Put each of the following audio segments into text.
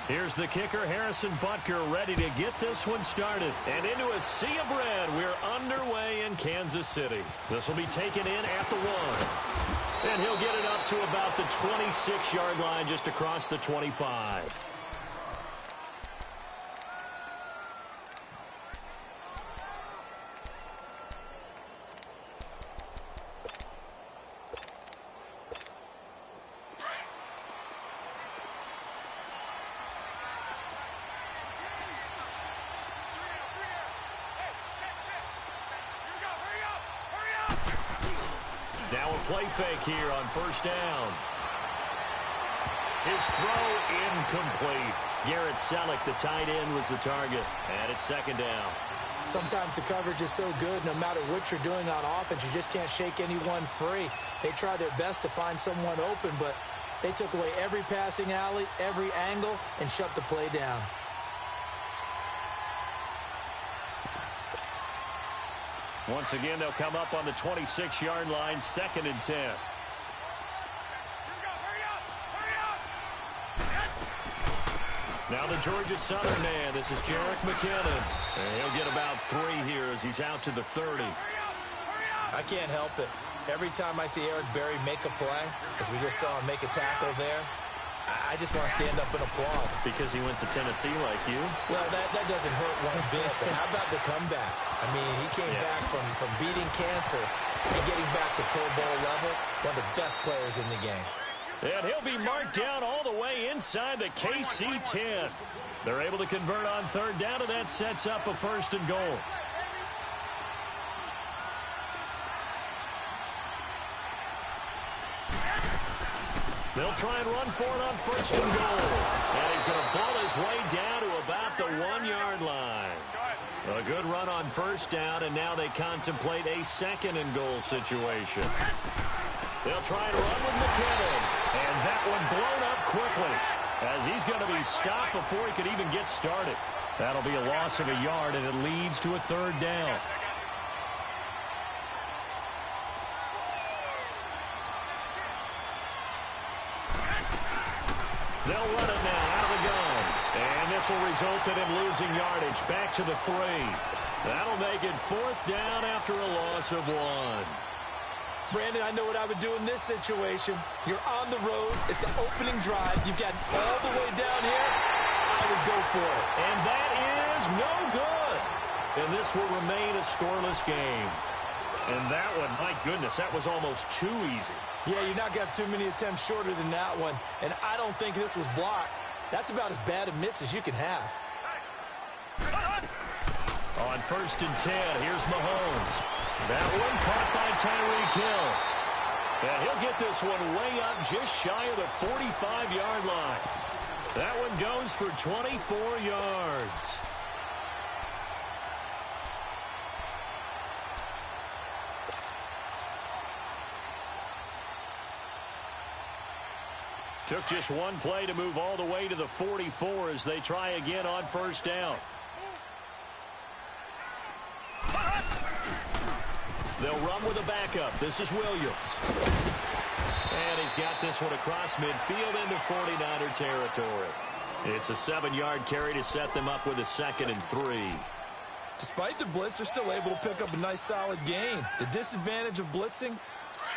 Here's the kicker, Harrison Butker, ready to get this one started. And into a sea of red, we're underway in Kansas City. This will be taken in at the 1. And he'll get it up to about the 26-yard line, just across the 25. Now a play fake here on first down. His throw incomplete. Garrett Selleck, the tight end, was the target. And it's second down. Sometimes the coverage is so good, no matter what you're doing on offense, you just can't shake anyone free. They try their best to find someone open, but they took away every passing alley, every angle, and shut the play down. Once again, they'll come up on the 26-yard line, 2nd and 10. Now the Georgia Southern man. This is Jerick McKinnon. And he'll get about 3 here as he's out to the 30. I can't help it. Every time I see Eric Berry make a play, as we just saw him make a tackle there, I just want to stand up and applaud. Because he went to Tennessee like you? Well, that doesn't hurt one bit, but how about the comeback? I mean, he came back from beating cancer and getting back to Pro Bowl level, one of the best players in the game. And he'll be marked down all the way inside the KC 10. They're able to convert on 3rd down, and that sets up a 1st and goal. They'll try and run for it on 1st and goal. And he's going to ball his way down to about the 1-yard line. A good run on 1st down, and now they contemplate a 2nd and goal situation. They'll try and run with McKinnon. And that one blown up quickly, as he's going to be stopped before he could even get started. That'll be a loss of a yard, and it leads to a 3rd down. They'll run it now out of the gun. And this will result in him losing yardage back to the 3. That'll make it 4th down after a loss of 1. Brandon, I know what I would do in this situation. You're on the road. It's the opening drive. You've got all the way down here. I would go for it. And that is no good. And this will remain a scoreless game. And that one, my goodness, that was almost too easy. Yeah, you've not got too many attempts shorter than that one. And I don't think this was blocked. That's about as bad a miss as you can have. On 1st and 10, here's Mahomes. That one caught by Tyreek Hill. And he'll get this one way up just shy of the 45-yard line. That one goes for 24 yards. Took just one play to move all the way to the 44 as they try again on 1st down. They'll run with a backup. This is Williams. And he's got this one across midfield into 49er territory. It's a 7-yard carry to set them up with a 2nd and 3. Despite the blitz, they're still able to pick up a nice solid gain. The disadvantage of blitzing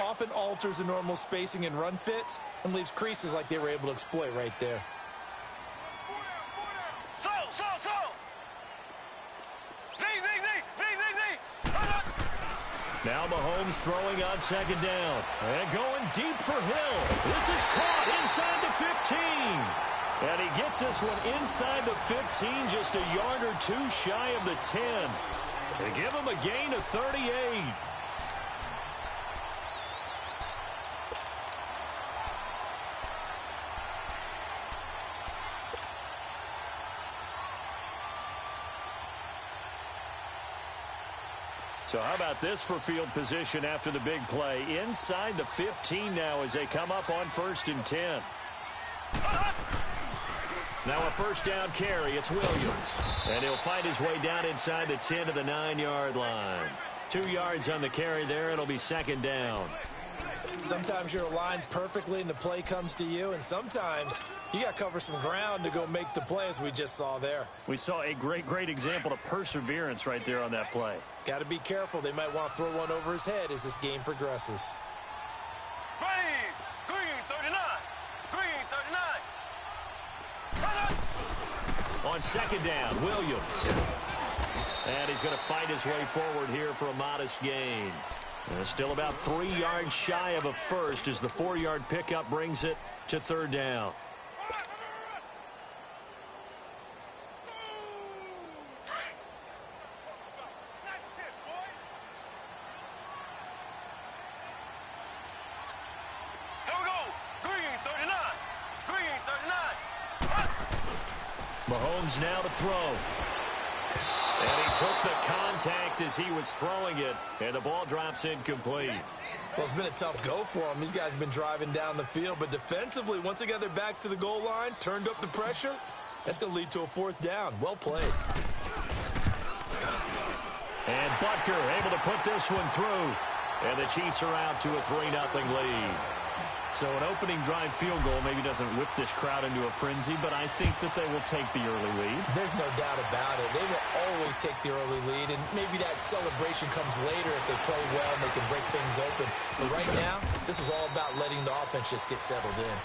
often alters the normal spacing and run fits and leaves creases like they were able to exploit right there. Now Mahomes throwing on 2nd down. And going deep for Hill. This is caught inside the 15. And he gets this one inside the 15, just a yard or 2 shy of the 10. They give him a gain of 38. So how about this for field position after the big play? Inside the 15 now as they come up on 1st and 10. Now a 1st down carry. It's Williams. And he'll find his way down inside the 10 to the 9-yard line. 2 yards on the carry there. It'll be 2nd down. Sometimes you're aligned perfectly and the play comes to you, and sometimes You got to cover some ground to go make the play, as we just saw there. We saw a great example of perseverance right there on that play. Got to be careful. They might want to throw one over his head as this game progresses. Green 39. Green 39. On second down, Williams. And he's going to fight his way forward here for a modest gain. Still about 3 yards shy of a first as the 4-yard pickup brings it to third down. Mahomes now to throw. And he took the contact as he was throwing it, and the ball drops incomplete. Well, it's been a tough go for him. These guys have been driving down the field, but defensively, once they got their backs to the goal line, turned up the pressure, that's going to lead to a 4th down. Well played. And Butker able to put this one through, and the Chiefs are out to a 3-0 lead. So an opening drive field goal maybe doesn't whip this crowd into a frenzy, but I think that they will take the early lead. There's no doubt about it. They will always take the early lead, and maybe that celebration comes later if they play well and they can break things open. But right now, this is all about letting the offense just get settled in.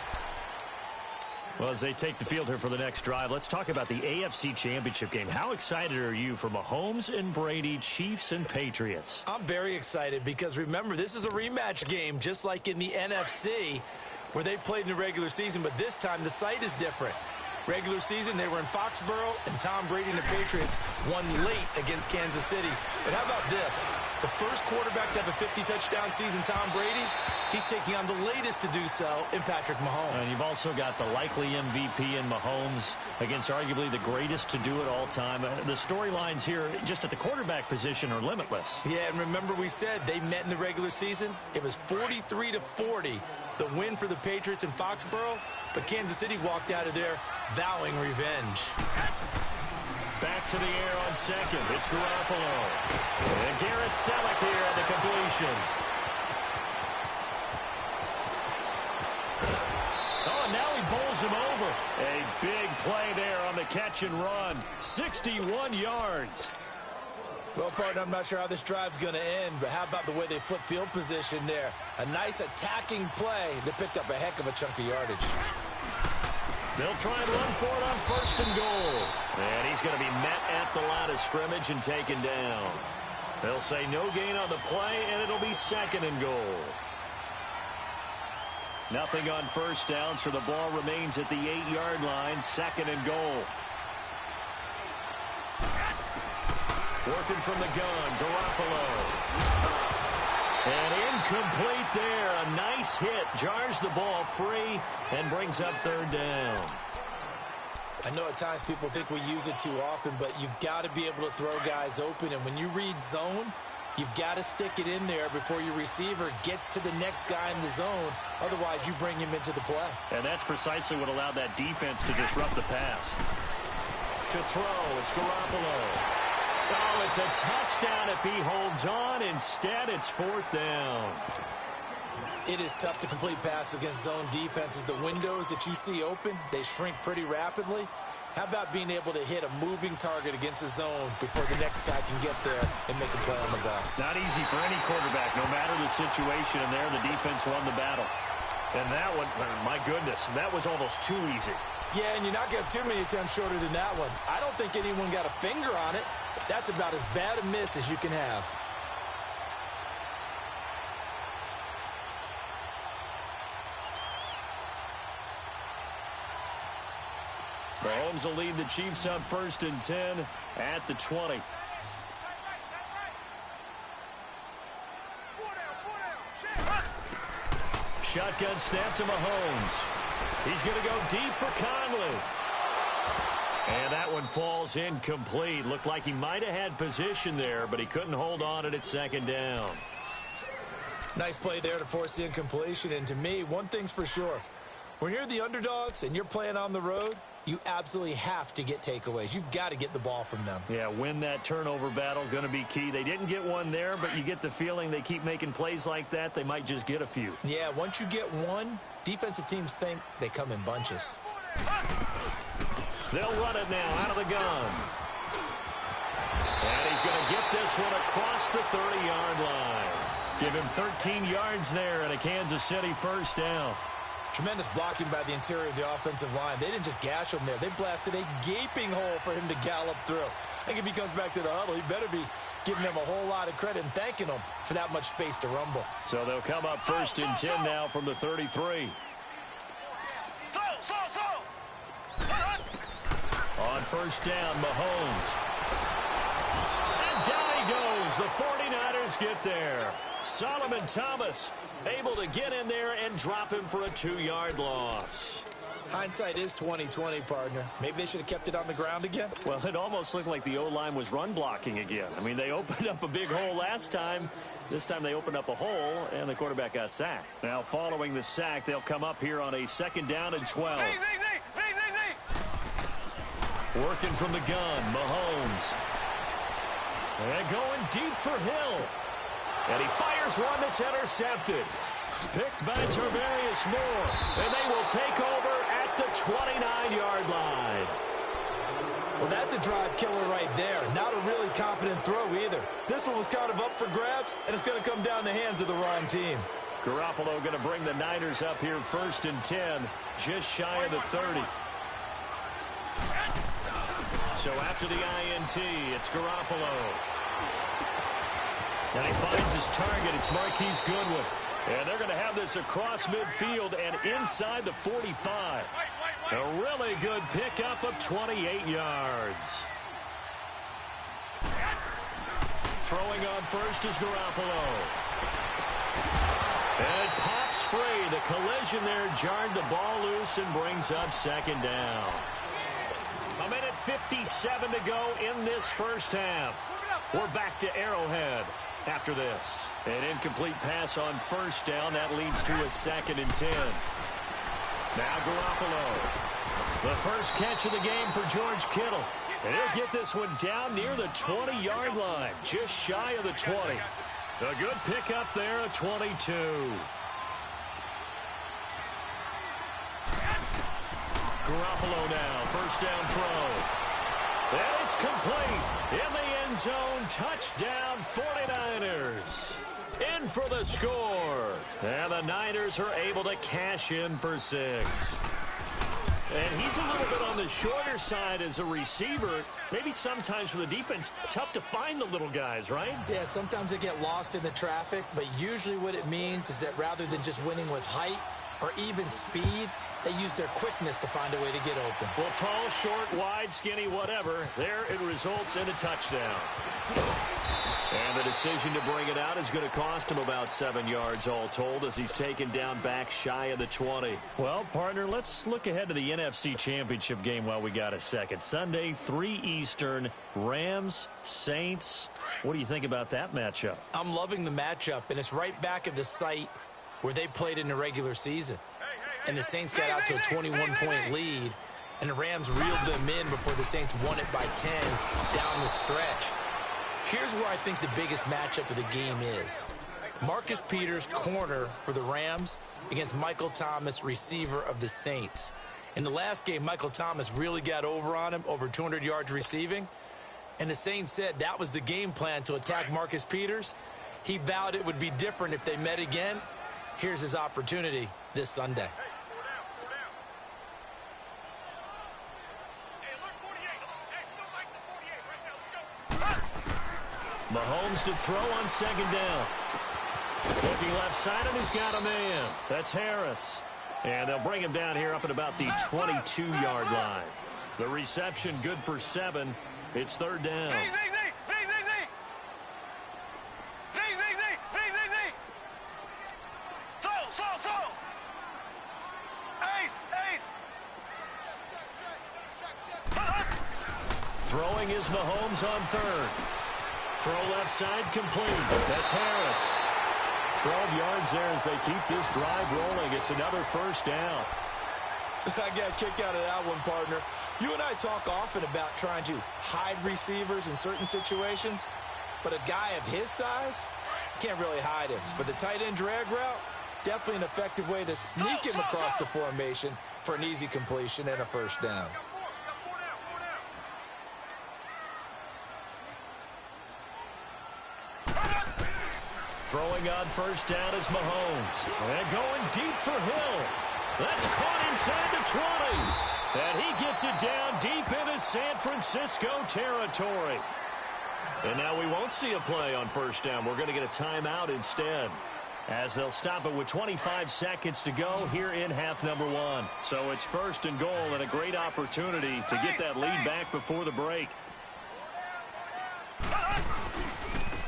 Well, as they take the field here for the next drive, let's talk about the AFC Championship game. How excited are you for Mahomes and Brady, Chiefs and Patriots? I'm very excited because, remember, this is a rematch game, just like in the NFC, where they played in the regular season, but this time the site is different. Regular season, they were in Foxborough, and Tom Brady and the Patriots won late against Kansas City. But how about this? The first quarterback to have a 50-touchdown season, Tom Brady, he's taking on the latest to do so in Patrick Mahomes. And you've also got the likely MVP in Mahomes against arguably the greatest to do it all time. The storylines here just at the quarterback position are limitless. Yeah, and remember we said they met in the regular season? It was 43-40, the win for the Patriots in Foxborough, but Kansas City walked out of there vowing revenge. Back to the air on second. It's Garoppolo. And Garrett Selleck here on the completion. Oh, and now he bowls him over. A big play there on the catch and run. 61 yards. Well, partner, I'm not sure how this drive's going to end, but how about the way they flip field position there? A nice attacking play that picked up a heck of a chunk of yardage. They'll try and run for it on first and goal. And he's going to be met at the line of scrimmage and taken down. They'll say no gain on the play, and it'll be second and goal. Nothing on first down, so the ball remains at the 8-yard line, second and goal. Working from the gun, Garoppolo. And incomplete there. A nice hit. Jars the ball free and brings up third down. I know at times people think we use it too often, but you've got to be able to throw guys open. And when you read zone, you've got to stick it in there before your receiver gets to the next guy in the zone. Otherwise, you bring him into the play. And that's precisely what allowed that defense to disrupt the pass. To throw, it's Garoppolo. Oh, it's a touchdown if he holds on. Instead, it's fourth down. It is tough to complete passes against zone defenses. The windows that you see open, they shrink pretty rapidly. How about being able to hit a moving target against a zone before the next guy can get there and make a play on the ball? Not easy for any quarterback, no matter the situation. And there, the defense won the battle. And that one, my goodness, that was almost too easy. Yeah, and you're not going to have too many attempts shorter than that one. I don't think anyone got a finger on it. That's about as bad a miss as you can have. Mahomes will lead the Chiefs on first and 10 at the 20. Shotgun snap to Mahomes. He's going to go deep for Conley. And that one falls incomplete. Looked like he might have had position there, but he couldn't hold on at second down. Nice play there to force the incompletion. And to me, one thing's for sure. When you're the underdogs and you're playing on the road, You absolutely have to get takeaways. You've got to get the ball from them. Yeah, win that turnover battle, going to be key. They didn't get one there, but you get the feeling they keep making plays like that, they might just get a few. Yeah, once you get one, defensive teams think they come in bunches. They'll run it now out of the gun. And he's going to get this one across the 30-yard line. Give him 13 yards there and a Kansas City first down. Tremendous blocking by the interior of the offensive line. They didn't just gash him there. They blasted a gaping hole for him to gallop through. I think if he comes back to the huddle, he better be giving them a whole lot of credit and thanking them for that much space to rumble. So they'll come up first and 10 now from the 33. On first down, Mahomes. And down he goes. The 49ers get there. Solomon Thomas able to get in there and drop him for a 2-yard loss. Hindsight is 20/20, partner. Maybe they should have kept it on the ground again. Well, it almost looked like the O-line was run blocking again. I mean, they opened up a big hole last time. This time they opened up a hole, and the quarterback got sacked. Now, following the sack, they'll come up here on a 2nd down and 12. Working from the gun, Mahomes. And going deep for Hill. And he fires one that's intercepted. Picked by Tarvarius Moore. And they will take over at the 29-yard line. Well, that's a drive killer right there. Not a really confident throw either. This one was kind of up for grabs, and it's going to come down the hands of the wrong team. Garoppolo going to bring the Niners up here 1st and 10, just shy of the 30. So after the INT, it's Garoppolo. And he finds his target. It's Marquise Goodwin. And they're going to have this across midfield and inside the 45. A really good pickup of 28 yards. Throwing on first is Garoppolo. And it pops free. The collision there jarred the ball loose and brings up 2nd down. 1:57 to go in this first half. We're back to Arrowhead after this. An incomplete pass on first down. That leads to a 2nd and 10. Now Garoppolo. The first catch of the game for George Kittle. And he'll get this one down near the 20-yard line. Just shy of the 20. A good pickup there, a 22. Garoppolo now, first down throw. And it's complete. In the end zone, touchdown 49ers. In for the score. And the Niners are able to cash in for 6. And he's a little bit on the shorter side as a receiver. Maybe sometimes for the defense, tough to find the little guys, right? Yeah, sometimes they get lost in the traffic, but usually what it means is that rather than just winning with height or even speed, they use their quickness to find a way to get open. Well, tall, short, wide, skinny, whatever, there it results in a touchdown. And the decision to bring it out is going to cost him about 7 yards all told as he's taken down back shy of the 20. Well, partner, let's look ahead to the NFC Championship game while we got a second. Sunday, 3 Eastern, Rams, Saints. What do you think about that matchup? I'm loving the matchup, and it's right back at the site where they played in the regular season. And the Saints got out to a 21-point lead, and the Rams reeled them in before the Saints won it by 10 down the stretch. Here's where I think the biggest matchup of the game is. Marcus Peters, corner for the Rams, against Michael Thomas, receiver of the Saints. In the last game, Michael Thomas really got over on him, over 200 yards receiving. And the Saints said that was the game plan to attack Marcus Peters. He vowed it would be different if they met again. Here's his opportunity this Sunday. Mahomes to throw on 2nd down. Looking left side, and he's got a man. That's Harris. And they'll bring him down here up at about the 22-yard line. The reception good for 7. It's 3rd down. Throwing is Mahomes on 3rd. Throw left side complete. That's Harris. 12 yards there as they keep this drive rolling. It's another first down. I got a kick out of that one, partner. You and I talk often about trying to hide receivers in certain situations, but a guy of his size can't really hide him. But the tight end drag route, definitely an effective way to sneak him across the formation for an easy completion and a first down. Throwing on first down is Mahomes. And going deep for Hill. That's caught inside the 20. And he gets it down deep into San Francisco territory. And now we won't see a play on first down. We're going to get a timeout instead, as they'll stop it with 25 seconds to go here in half number one. So it's first and goal and a great opportunity to get that lead back before the break.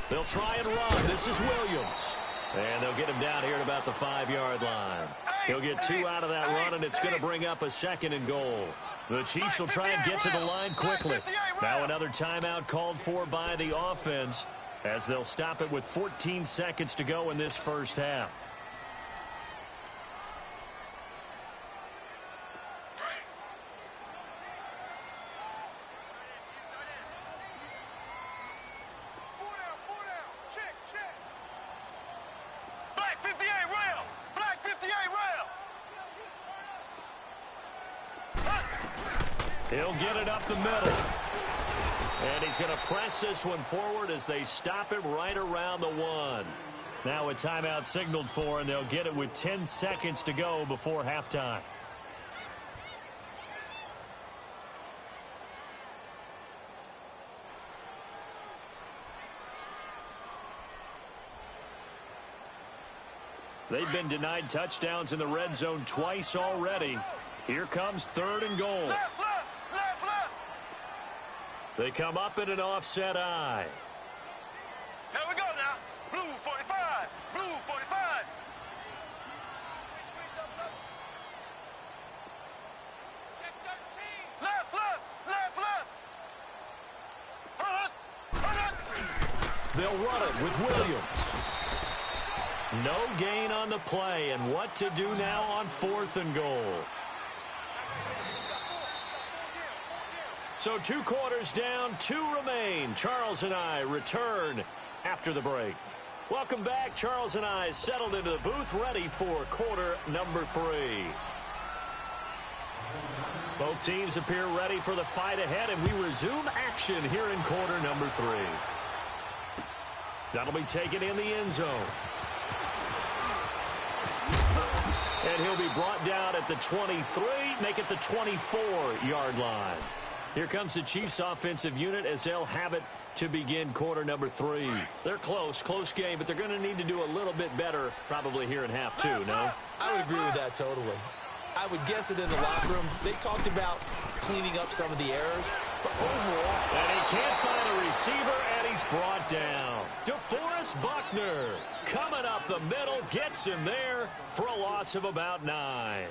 They'll try and run. This is Williams. And they'll get him down here at about the 5-yard line. He'll get 2 out of that run, and it's going to bring up a second and goal. The Chiefs will try and get to the line quickly. Now another timeout called for by the offense, as they'll stop it with 14 seconds to go in this first half. He'll get it up the middle. And he's going to press this one forward as they stop it right around the 1. Now a timeout signaled for, and they'll get it with 10 seconds to go before halftime. They've been denied touchdowns in the red zone twice already. Here comes third and goal. Left. They come up in an offset eye. Here we go now. Blue 45. Blue 45. Check 13. Left. Hold it. They'll run it with Williams. No gain on the play, and what to do now on fourth and goal. So 2 quarters down, 2 remain. Charles and I return after the break. Welcome back. Charles and I settled into the booth, ready for quarter number 3. Both teams appear ready for the fight ahead, and we resume action here in quarter number 3. That'll be taken in the end zone. And he'll be brought down at the 23, make it the 24-yard line. Here comes the Chiefs offensive unit as they'll have it to begin quarter number 3. They're close game, but they're going to need to do a little bit better probably here in half 2, no? I would agree with that totally. I would guess it in the locker room. They talked about cleaning up some of the errors, but overall... And he can't find a receiver, and he's brought down. DeForest Buckner coming up the middle, gets him there for a loss of about 9.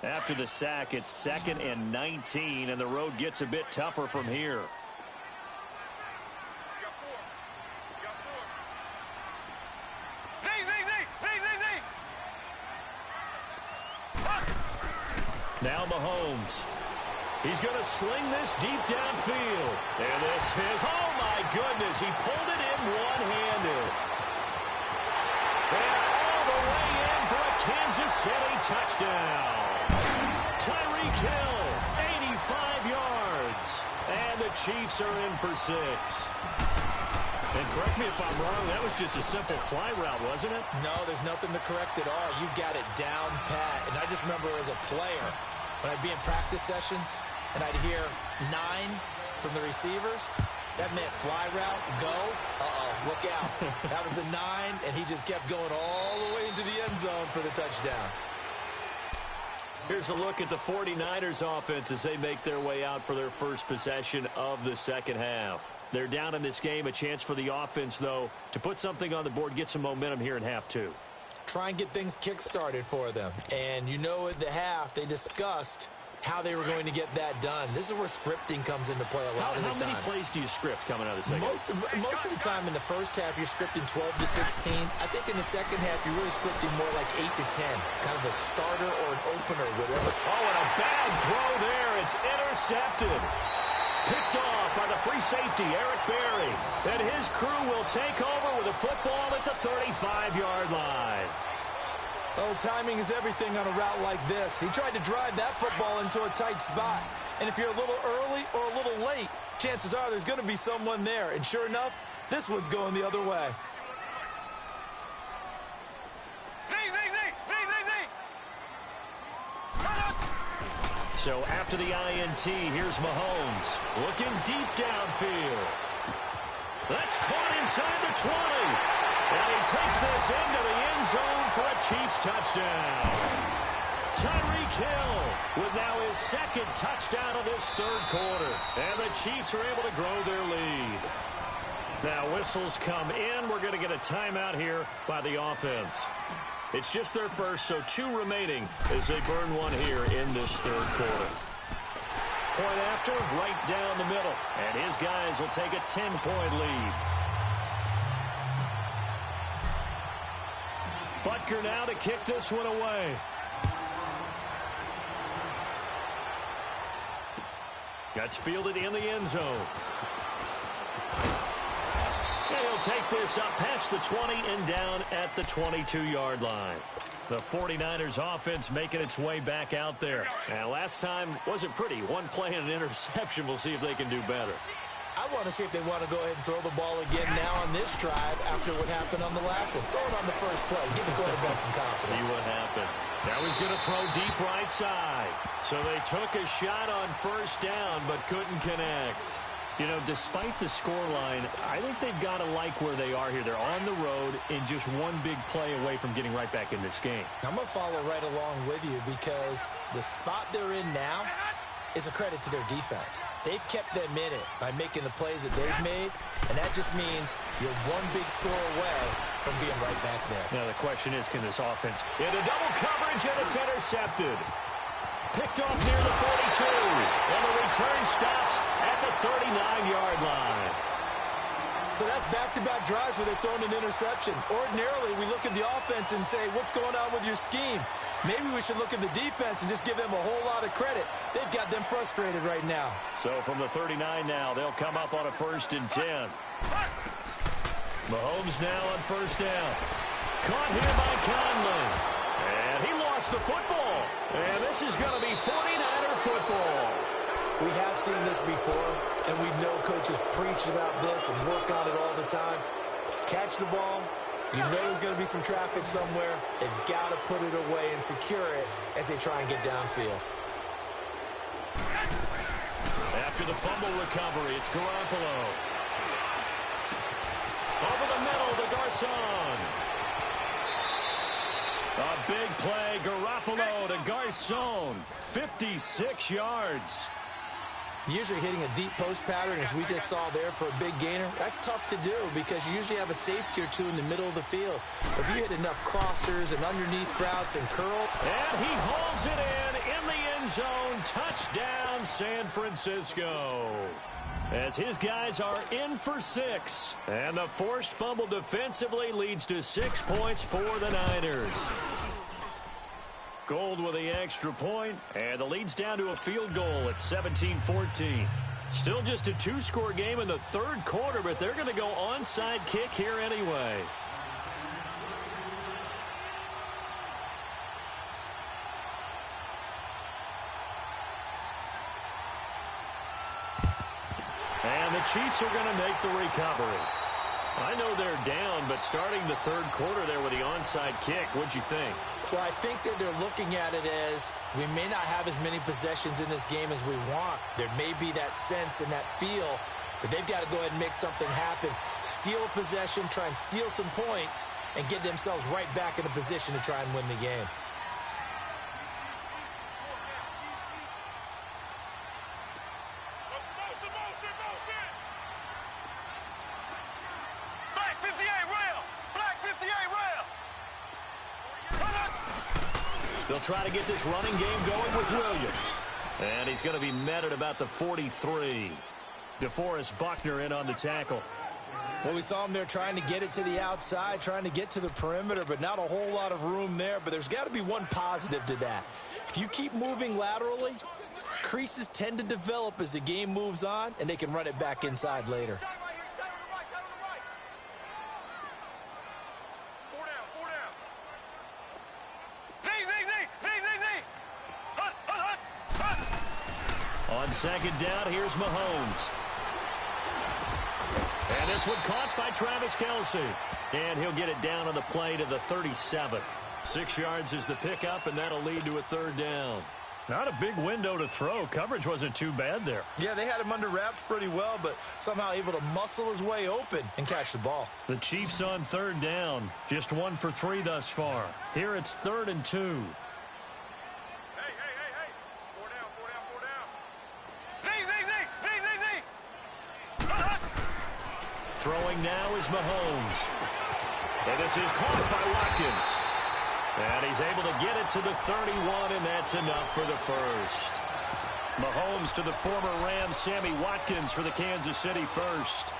After the sack, it's 2nd and 19, and the road gets a bit tougher from here. Now Mahomes. He's going to sling this deep downfield. And this is, oh my goodness, he pulled it in one-handed. And all the way in for a Kansas City touchdown. Tyreek Hill, 85 yards. And the Chiefs are in for 6. And correct me if I'm wrong, that was just a simple fly route, wasn't it? No, there's nothing to correct at all. You got it down pat. And I just remember as a player, when I'd be in practice sessions and I'd hear 9 from the receivers, that meant fly route, go, look out. That was the 9, and he just kept going all the way into the end zone for the touchdown. Here's a look at the 49ers offense as they make their way out for their first possession of the second half. They're down in this game. A chance for the offense, though, to put something on the board, get some momentum here in half 2. Try and get things kick-started for them. And you know at the half, they discussed how they were going to get that done. This is where scripting comes into play a lot of the time. How many plays do you script coming out of the second? Most of the time in the first half, you're scripting 12 to 16. I think in the second half, you're really scripting more like 8 to 10, kind of a starter or an opener, whatever. Oh, and a bad throw there. It's intercepted. Picked off by the free safety, Eric Berry. And his crew will take over with a football at the 35-yard line. Oh, timing is everything on a route like this. He tried to drive that football into a tight spot. And if you're a little early or a little late, chances are there's going to be someone there. And sure enough, this one's going the other way. So after the INT, here's Mahomes looking deep downfield. That's caught inside the 20. And he takes this into the end zone for a Chiefs touchdown. Tyreek Hill with now his second touchdown of this third quarter. And the Chiefs are able to grow their lead. Now whistles come in. We're going to get a timeout here by the offense. It's just their first, so 2 remaining as they burn one here in this third quarter. Point after, right down the middle. And his guys will take a 10-point lead. Butker now to kick this one away. That's fielded in the end zone. He'll take this up past the 20 and down at the 22-yard line. The 49ers offense making its way back out there. And last time wasn't pretty. One play and an interception. We'll see if they can do better. I want to see if they want to go ahead and throw the ball again now on this drive after what happened on the last one. Throw it on the first play. Give the quarterback some confidence. See what happens. Now he's going to throw deep right side. So they took a shot on first down but couldn't connect. You know, despite the scoreline, I think they've got to like where they are here. They're on the road and just one big play away from getting right back in this game. I'm going to follow right along with you because the spot they're in now is a credit to their defense. They've kept them in it by making the plays that they've made, and that just means you're one big score away from being right back there. Now the question is, can this offense into double coverage, and it's intercepted. Picked off near the 42, and the return stops at the 39-yard line. So that's back-to-back drives where they've thrown an interception. Ordinarily, we look at the offense and say, what's going on with your scheme? Maybe we should look at the defense and just give them a whole lot of credit. They've got them frustrated right now. So from the 39 now, they'll come up on a 1st and 10. Mahomes now on first down. Caught here by Conley. And he lost the football. And this is going to be 49er football. We have seen this before, and we know coaches preach about this and work on it all the time. Catch the ball. You know there's going to be some traffic somewhere. They've got to put it away and secure it as they try and get downfield. After the fumble recovery, it's Garoppolo. Over the middle to Garcon. A big play, Garoppolo to Garcon. 56 yards. Usually hitting a deep post pattern, as we just saw there for a big gainer, that's tough to do because you usually have a safety or two in the middle of the field. But if you hit enough crossers and underneath routes and curl. And he hauls it in the end zone. Touchdown, San Francisco. As his guys are in for 6. And the forced fumble defensively leads to 6 points for the Niners. Gold with the extra point, and the lead's down to a field goal at 17-14. Still just a 2-score game in the third quarter, but they're going to go onside kick here anyway. And the Chiefs are going to make the recovery. I know they're down, but starting the third quarter there with the onside kick, what'd you think? Well, I think that they're looking at it as we may not have as many possessions in this game as we want. There may be that sense and that feel that they've got to go ahead and make something happen. Steal a possession, try and steal some points, and get themselves right back in a position to try and win the game. They'll try to get this running game going with Williams. And he's going to be met at about the 43. DeForest Buckner in on the tackle. Well, we saw him there trying to get it to the outside, trying to get to the perimeter, but not a whole lot of room there. But there's got to be one positive to that. If you keep moving laterally, creases tend to develop as the game moves on, and they can run it back inside later. On second down, here's Mahomes. And this one caught by Travis Kelce. And he'll get it down on the play to the 37. 6 yards is the pickup, and that'll lead to a third down. Not a big window to throw. Coverage wasn't too bad there. Yeah, they had him under wraps pretty well, but somehow able to muscle his way open and catch the ball. The Chiefs on third down. Just 1 for 3 thus far. Here it's 3rd and 2. Throwing now is Mahomes. And this is caught by Watkins. And he's able to get it to the 31, and that's enough for the first. Mahomes to the former Rams, Sammy Watkins, for the Kansas City first.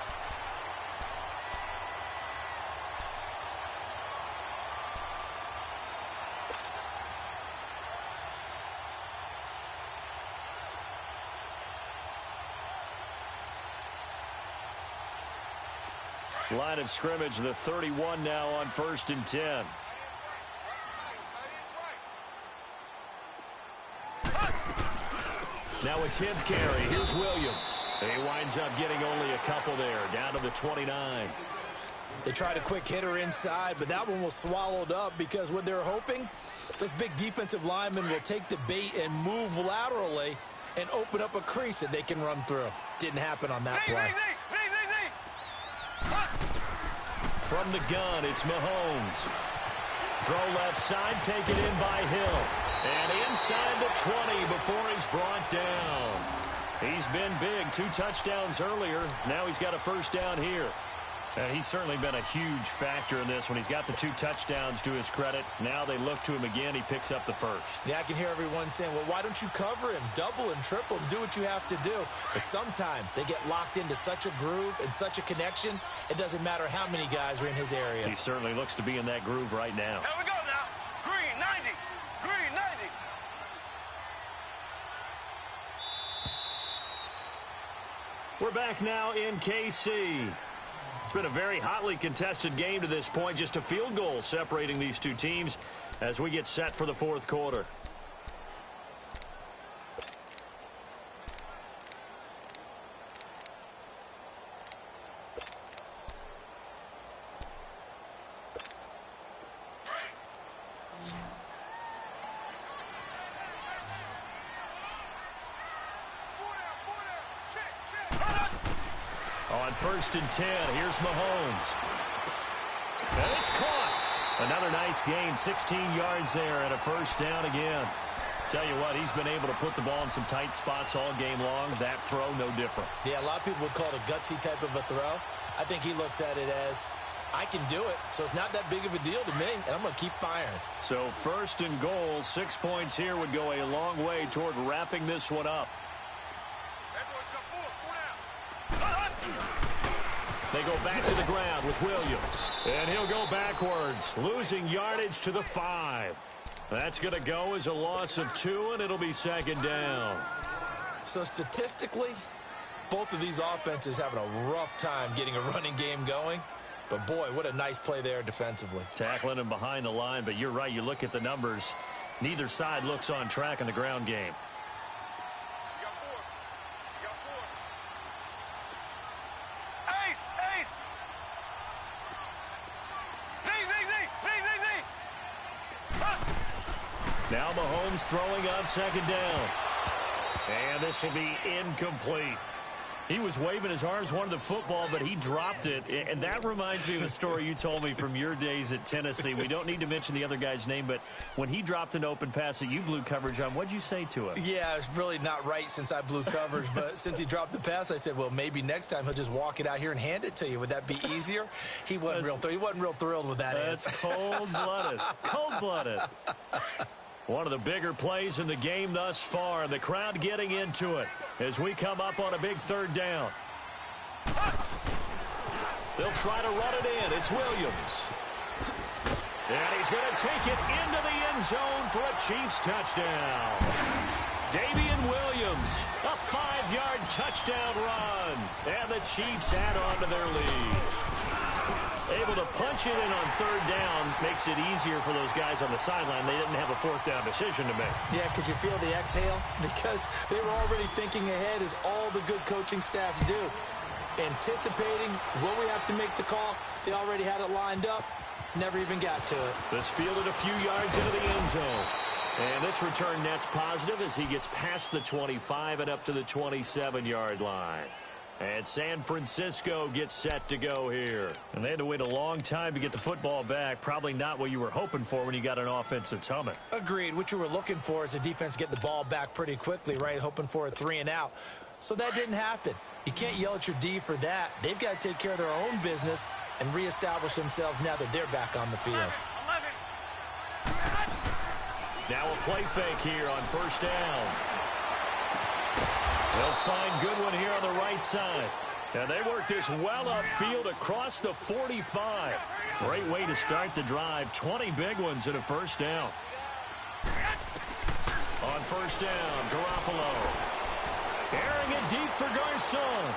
Line of scrimmage, the 31 now on 1st and 10. Now a 10th carry. Here's Williams. He winds up getting only a couple there, down to the 29. They tried a quick hitter inside, but that one was swallowed up because what they're hoping, this big defensive lineman will take the bait and move laterally and open up a crease that they can run through. Didn't happen on that play. From the gun, it's Mahomes. Throw left side, taken in by Hill. And inside the 20 before he's brought down. He's been big. 2 touchdowns earlier. Now he's got a first down here. And he's certainly been a huge factor in this one. He's got the 2 touchdowns to his credit. Now they look to him again. He picks up the first. Yeah, I can hear everyone saying, well, why don't you cover him? Double and triple him. Do what you have to do. But sometimes they get locked into such a groove and such a connection, it doesn't matter how many guys are in his area. He certainly looks to be in that groove right now. Here we go now. Green 90. Green 90. We're back now in KC. It's been a very hotly contested game to this point. Just a field goal separating these two teams as we get set for the 4th quarter. On 1st and 10, here's Mahomes. And it's caught. Another nice gain, 16 yards there, and a first down again. Tell you what, he's been able to put the ball in some tight spots all game long. That throw, no different. Yeah, a lot of people would call it a gutsy type of a throw. I think he looks at it as, I can do it, so it's not that big of a deal to me, and I'm going to keep firing. So 1st and goal, 6 points here would go a long way toward wrapping this one up. They go back to the ground with Williams. And he'll go backwards, losing yardage to the 5. That's going to go as a loss of 2, and it'll be 2nd down. So statistically, both of these offenses having a rough time getting a running game going. But, boy, what a nice play there defensively. Tackling him behind the line, but you're right. You look at the numbers. Neither side looks on track in the ground game. Now Mahomes throwing on 2nd down. And this will be incomplete. He was waving his arms, wanted the football, but he dropped it. And that reminds me of a story you told me from your days at Tennessee. We don't need to mention the other guy's name, but when he dropped an open pass that you blew coverage on, what'd you say to him? Yeah, it's really not right since I blew coverage, but since he dropped the pass, I said, well, maybe next time he'll just walk it out here and hand it to you. Would that be easier? He wasn't real thrilled with that answer. That's cold-blooded. Cold-blooded. One of the bigger plays in the game thus far. The crowd getting into it as we come up on a big third down. They'll try to run it in. It's Williams. And he's going to take it into the end zone for a Chiefs touchdown. Damian Williams, a 5-yard touchdown run. And the Chiefs add on to their lead. Able to punch it in on third down makes it easier for those guys on the sideline. They didn't have a fourth down decision to make. Yeah, could you feel the exhale? Because they were already thinking ahead, as all the good coaching staffs do. Anticipating, will we have to make the call? They already had it lined up. Never even got to it. This fielded a few yards into the end zone. And this return net's positive as he gets past the 25 and up to the 27-yard line. And San Francisco gets set to go here. And they had to wait a long time to get the football back. Probably not what you were hoping for when you got an offense that's humming. Agreed. What you were looking for is the defense getting the ball back pretty quickly, right? Hoping for a 3 and out. So that didn't happen. You can't yell at your D for that. They've got to take care of their own business and reestablish themselves now that they're back on the field. Now a play fake here on first down. They'll find Goodwin here on the right side. And they work this well upfield across the 45. Great way to start the drive. 20 big ones and a first down. On first down, Garoppolo. Airing it deep for Garcon.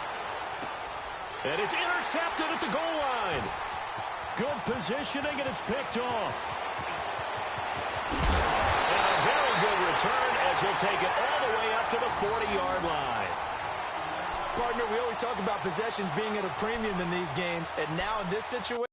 And it's intercepted at the goal line. Good positioning, and it's picked off. And a very good return as he'll take it all the way up to the 40-yard line. Partner, we always talk about possessions being at a premium in these games, and now in this situation,